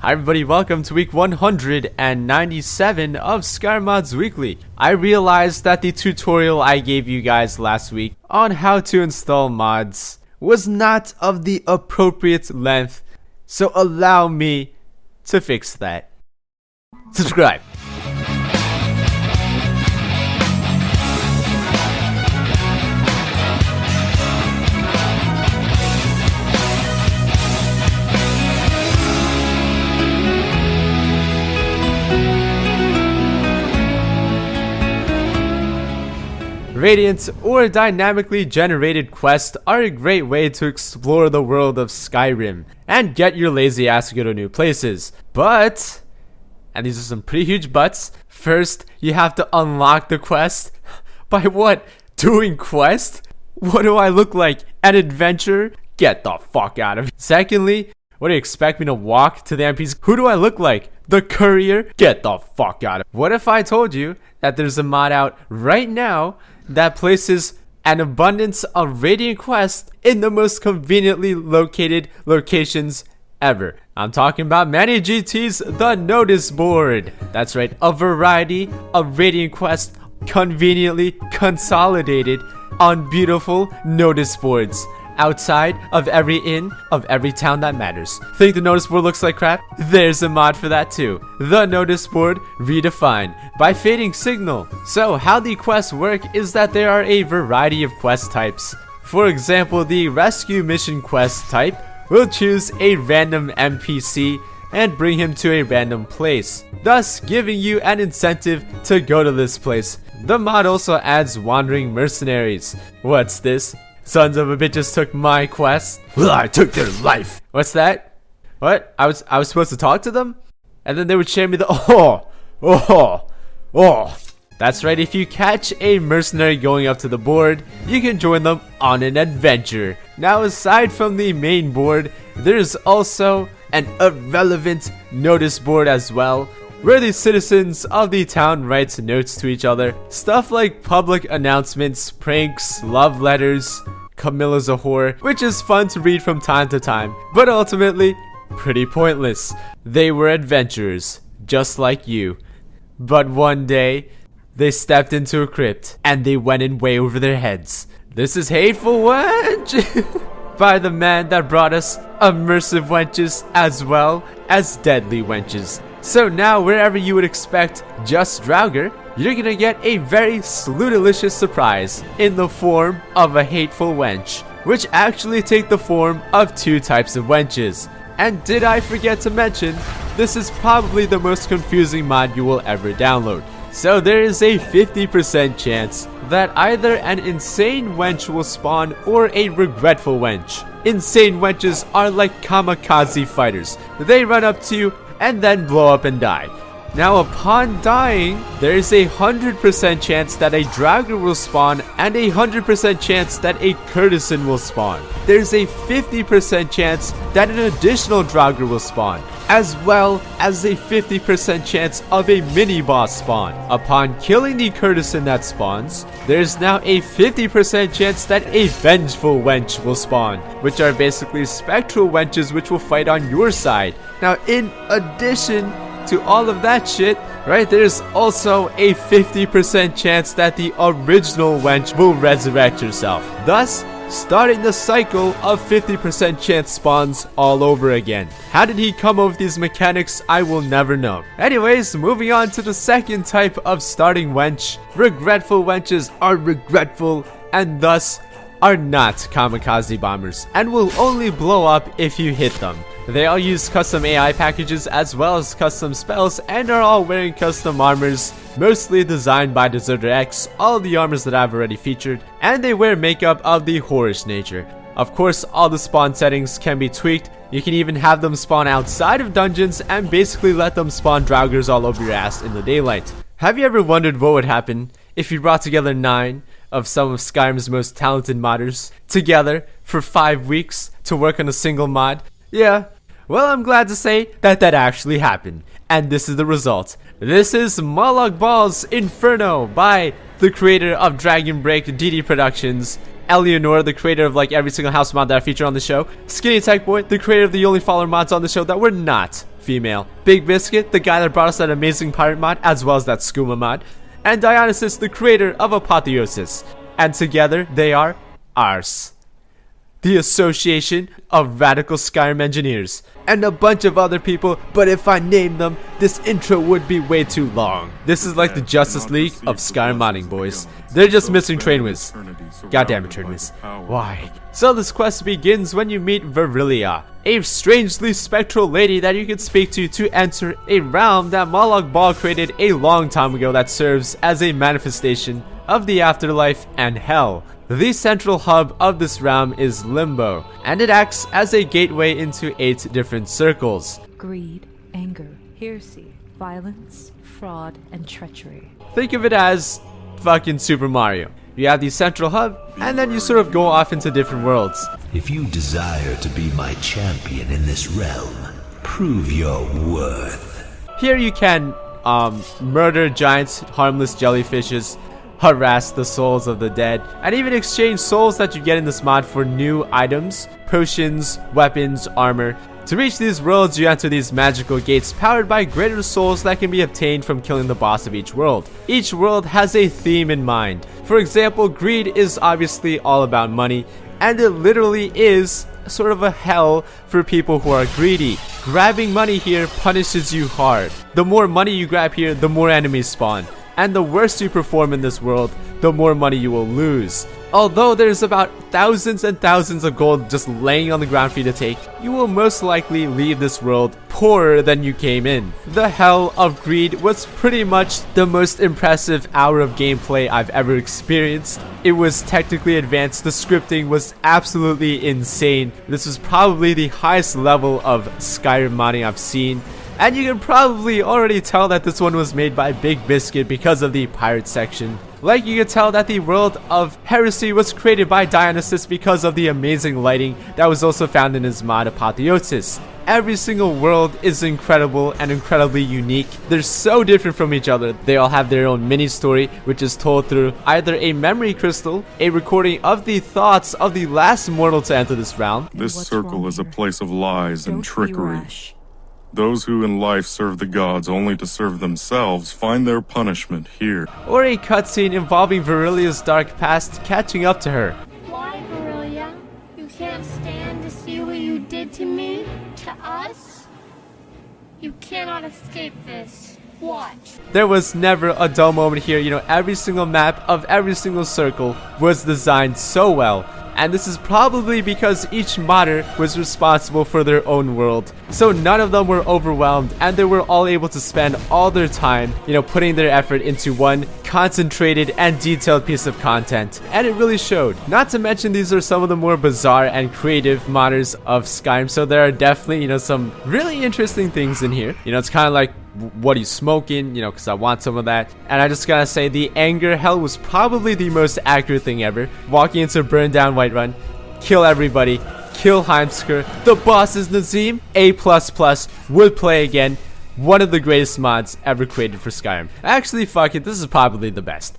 Hi everybody, welcome to week 197 of Skyrim Mods Weekly. I realized that the tutorial I gave you guys last week on how to install mods was not of the appropriate length, so allow me to fix that. Subscribe. Radiant or dynamically generated quests are a great way to explore the world of Skyrim and get your lazy ass to go to new places. But, and these are some pretty huge buts, first you have to unlock the quest. By what? Doing quest? What do I look like? An adventurer? Get the fuck out of here. Secondly, what do you expect me to walk to the NPCs? Who do I look like? The courier? Get the fuck out of here. What if I told you that there's a mod out right now that places an abundance of Radiant quests in the most conveniently located locations ever? I'm talking about Manny GT's The Notice Board. That's right, a variety of Radiant quests conveniently consolidated on beautiful notice boards outside of every inn of every town that matters. Think the notice board looks like crap? There's a mod for that too. The Notice Board Redefined by Fading Signal. So how the quests work is that there are a variety of quest types. For example, the rescue mission quest type will choose a random NPC and bring him to a random place, thus giving you an incentive to go to this place. The mod also adds wandering mercenaries. What's this? Sons of a bitches took my quest. Well, I took their life. What's that? What? I was supposed to talk to them? And then they would share me the That's right, if you catch a mercenary going up to the board, you can join them on an adventure. Now, aside from the main board, there's also an irrelevant notice board as well, where the citizens of the town write notes to each other. Stuff like public announcements, pranks, love letters, Camilla's a whore, which is fun to read from time to time, but ultimately pretty pointless. They were adventurers, just like you. But one day, they stepped into a crypt, and they went in way over their heads. This is Hateful Wench! By the man that brought us immersive wenches as well as deadly wenches. So now, wherever you would expect just Draugr, you're gonna get a very slewdelicious surprise in the form of a hateful wench, which actually take the form of two types of wenches. And did I forget to mention, this is probably the most confusing mod you will ever download. So there is a 50% chance that either an insane wench will spawn or a regretful wench. Insane wenches are like kamikaze fighters. They run up to you and then blow up and die. Now, upon dying, there is a 100% chance that a Draugr will spawn and a 100% chance that a courtesan will spawn. There's a 50% chance that an additional Draugr will spawn, as well as a 50% chance of a mini-boss spawn. Upon killing the courtesan that spawns, there's now a 50% chance that a vengeful wench will spawn, which are basically spectral wenches which will fight on your side. Now, in addition to all of that shit, right, there's also a 50% chance that the original wench will resurrect herself, thus starting the cycle of 50% chance spawns all over again. How did he come up with these mechanics? I will never know. Anyways, moving on to the second type of starting wench. Regretful wenches are regretful and thus are not kamikaze bombers and will only blow up if you hit them. They all use custom AI packages as well as custom spells and are all wearing custom armors, mostly designed by Deserter X, all the armors that I've already featured, and they wear makeup of the whorish nature. Of course, all the spawn settings can be tweaked. You can even have them spawn outside of dungeons and basically let them spawn Draugrs all over your ass in the daylight. Have you ever wondered what would happen if you brought together 9 of some of Skyrim's most talented modders together for 5 weeks to work on a single mod? Yeah, well, I'm glad to say that that actually happened, and this is the result. This is Mollog Ball's Inferno by the creator of Dragon Break DD Productions, Eleanor, the creator of like every single house mod that I feature on the show, Skinny Tech Boy, the creator of the only follower mods on the show that were not female. Big Biscuit, the guy that brought us that amazing pirate mod, as well as that skooma mod. And Dionysus, the creator of Apotheosis. And together, they are ARS, the Association of Radical Skyrim Engineers, and a bunch of other people, but if I name them, this intro would be way too long. This is like the Justice League of Skyrim modding, boys. They're just missing Trainwiz. Goddamn it, Trainwiz. Why? So this quest begins when you meet Virilia, a strangely spectral lady that you can speak to enter a realm that Molag Bal created a long time ago that serves as a manifestation of the afterlife and hell. The central hub of this realm is Limbo, and it acts as a gateway into 8 different circles. Greed, anger, heresy, violence, fraud, and treachery. Think of it as fucking Super Mario. You have the central hub, and then you sort of go off into different worlds. If you desire to be my champion in this realm, prove your worth. Here you can murder giants, harmless jellyfishes, harass the souls of the dead, and even exchange souls that you get in this mod for new items, potions, weapons, armor. To reach these worlds, you enter these magical gates powered by greater souls that can be obtained from killing the boss of each world. Each world has a theme in mind. For example, greed is obviously all about money, and it literally is sort of a hell for people who are greedy. Grabbing money here punishes you hard. The more money you grab here, the more enemies spawn. And the worse you perform in this world, the more money you will lose. Although there's about thousands and thousands of gold just laying on the ground for you to take, you will most likely leave this world poorer than you came in. The Hell of Greed was pretty much the most impressive hour of gameplay I've ever experienced. It was technically advanced, the scripting was absolutely insane. This was probably the highest level of Skyrim modding I've seen. And you can probably already tell that this one was made by Big Biscuit because of the pirate section. Like you could tell that the world of Heresy was created by Dionysus because of the amazing lighting that was also found in his mod Apotheosis. Every single world is incredible and incredibly unique. They're so different from each other. They all have their own mini story, which is told through either a memory crystal, a recording of the thoughts of the last mortal to enter this realm. This circle is a place of lies and trickery. Those who in life serve the gods only to serve themselves find their punishment here. Or a cutscene involving Virilia's dark past catching up to her. Why, Virilia? You can't stand to see what you did to me? To us? You cannot escape this. Watch. There was never a dull moment here. You know, every single map of every single circle was designed so well. And this is probably because each modder was responsible for their own world. So none of them were overwhelmed, and they were all able to spend all their time, you know, putting their effort into one concentrated and detailed piece of content. And it really showed. Not to mention, these are some of the more bizarre and creative modders of Skyrim. So there are definitely, you know, some really interesting things in here. You know, it's kind of like, what are you smoking? You know, because I want some of that. And I just gotta say, the anger hell was probably the most accurate thing ever. Walking into burn down Whiterun, kill everybody, kill Heimskr. The boss is Nazim, A++, would play again. One of the greatest mods ever created for Skyrim. Actually, fuck it, this is probably the best.